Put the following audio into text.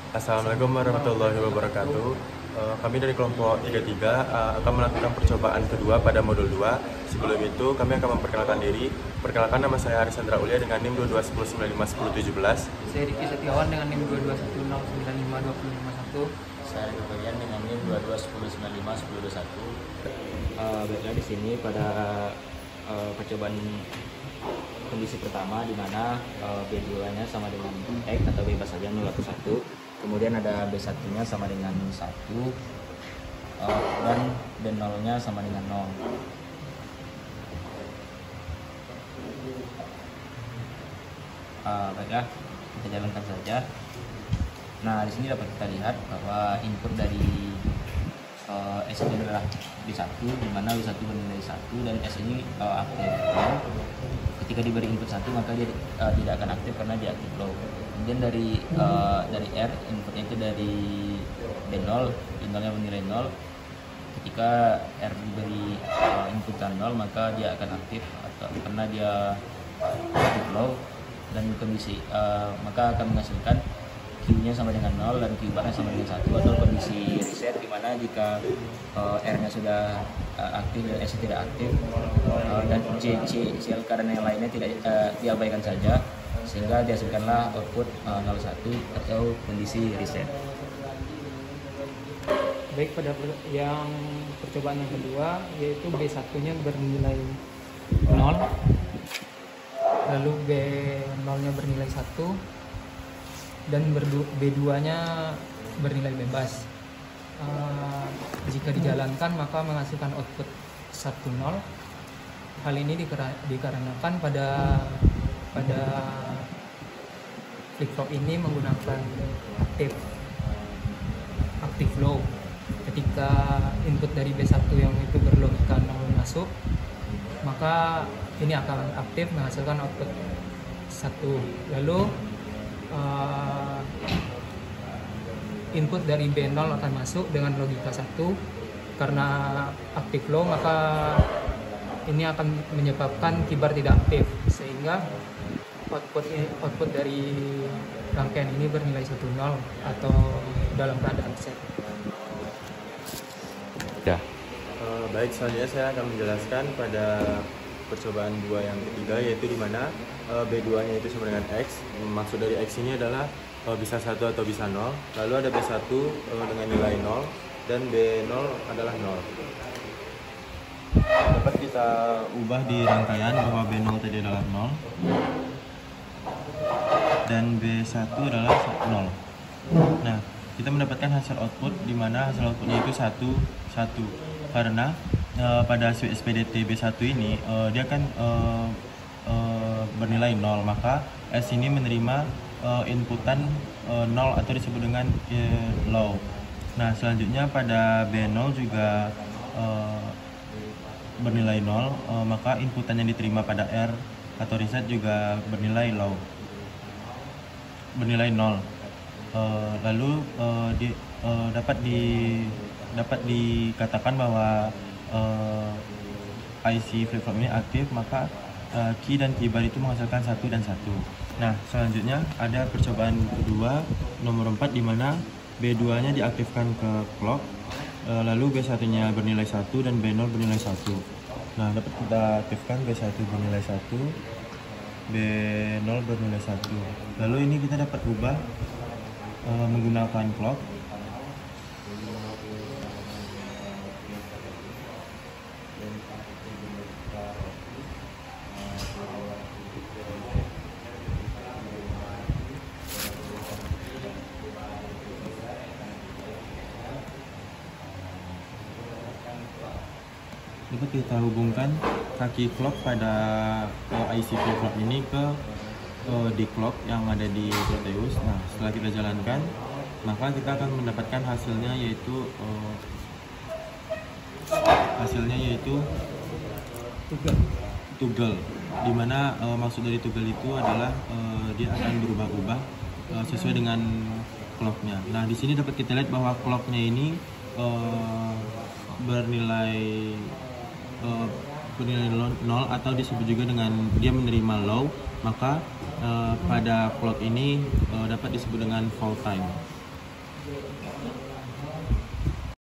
Assalamualaikum warahmatullahi wabarakatuh. Kami dari kelompok 33 akan melakukan percobaan kedua pada modul 2. Sebelum itu kami akan memperkenalkan diri. Perkenalkan, nama saya Arisandra Ulia dengan NIM 2210951017. Saya Riki Setiawan dengan NIM 2210952051. Saya Bagian dengan NIM 2210951021. Baiklah, di sini pada percobaan kondisi pertama di mana B2-nya sama dengan X atau bebas saja 0 atau 1. Kemudian ada B1-nya sama dengan 1 dan B0-nya sama dengan 0. Baiklah, kita jalankan saja. Nah, di sini dapat kita lihat bahwa input dari S ini adalah B1, di mana B1 bernilai 1 dan S ini aktif low. Ketika diberi input 1 maka dia tidak akan aktif karena dia aktif low. Kemudian dari R, inputnya itu dari B0, B0-nya bernilai 0. Ketika R diberi inputan 0 maka dia akan aktif karena dia aktif low, dan kondisi maka akan menghasilkan Q-nya sama dengan 0 dan Q-bar-nya sama dengan 1, atau kondisi reset, di mana jika R-nya sudah aktif dan S tidak aktif, dan C, karena yang lainnya tidak diabaikan saja, sehingga dihasilkanlah output 01 atau kondisi reset. Baik, pada yang percobaan yang kedua, yaitu B1-nya bernilai 0, lalu B0-nya bernilai 1, dan B2-nya bernilai bebas. Jika dijalankan maka menghasilkan output 10. Hal ini dikarenakan pada flip-flop ini menggunakan aktif low. Ketika input dari B1 yang itu berlogika 0 masuk, maka ini akan aktif menghasilkan output 1. Lalu input dari B0 akan masuk dengan logika 1. Karena aktif low maka ini akan menyebabkan keybar tidak aktif, sehingga output dari rangkaian ini bernilai 10 atau dalam keadaan set. Ya. Baik, selanjutnya saya akan menjelaskan pada percobaan 2 yang ketiga, yaitu di mana B2-nya itu sama dengan X. Maksud dari X ini adalah bisa 1 atau bisa 0. Lalu ada B1 dengan nilai 0 dan B0 adalah 0. Dapat kita ubah di rangkaian bahwa B0 tadi adalah 0 dan B1 adalah 0. Nah, kita mendapatkan hasil output di mana hasil outputnya itu 1, 1. Karena pada switch SPDT B1 ini dia kan bernilai 0, maka S ini menerima inputan 0 atau disebut dengan low. Nah, selanjutnya pada B0 juga bernilai 0, maka inputan yang diterima pada R atau reset juga bernilai low, bernilai 0. Lalu dapat dikatakan bahwa IC flip-flop ini aktif, maka key dan keybar itu menghasilkan 1 dan 1. Nah, selanjutnya ada percobaan kedua nomor 4, di mana B2-nya diaktifkan ke clock, lalu B1-nya bernilai 1 dan B0 bernilai 1. Nah, dapat kita aktifkan B1 bernilai 1, B0 bernilai 1. Lalu ini kita dapat ubah menggunakan clock. Dapat kita hubungkan kaki clock pada IC flip-flop ini ke di clock yang ada di Proteus. Nah, setelah kita jalankan, maka kita akan mendapatkan hasilnya yaitu toggle, dimana maksud dari toggle itu adalah dia akan berubah-ubah sesuai dengan clocknya. Nah, di sini dapat kita lihat bahwa clocknya ini bernilai 0 atau disebut juga dengan dia menerima low, maka pada clock ini dapat disebut dengan fall time.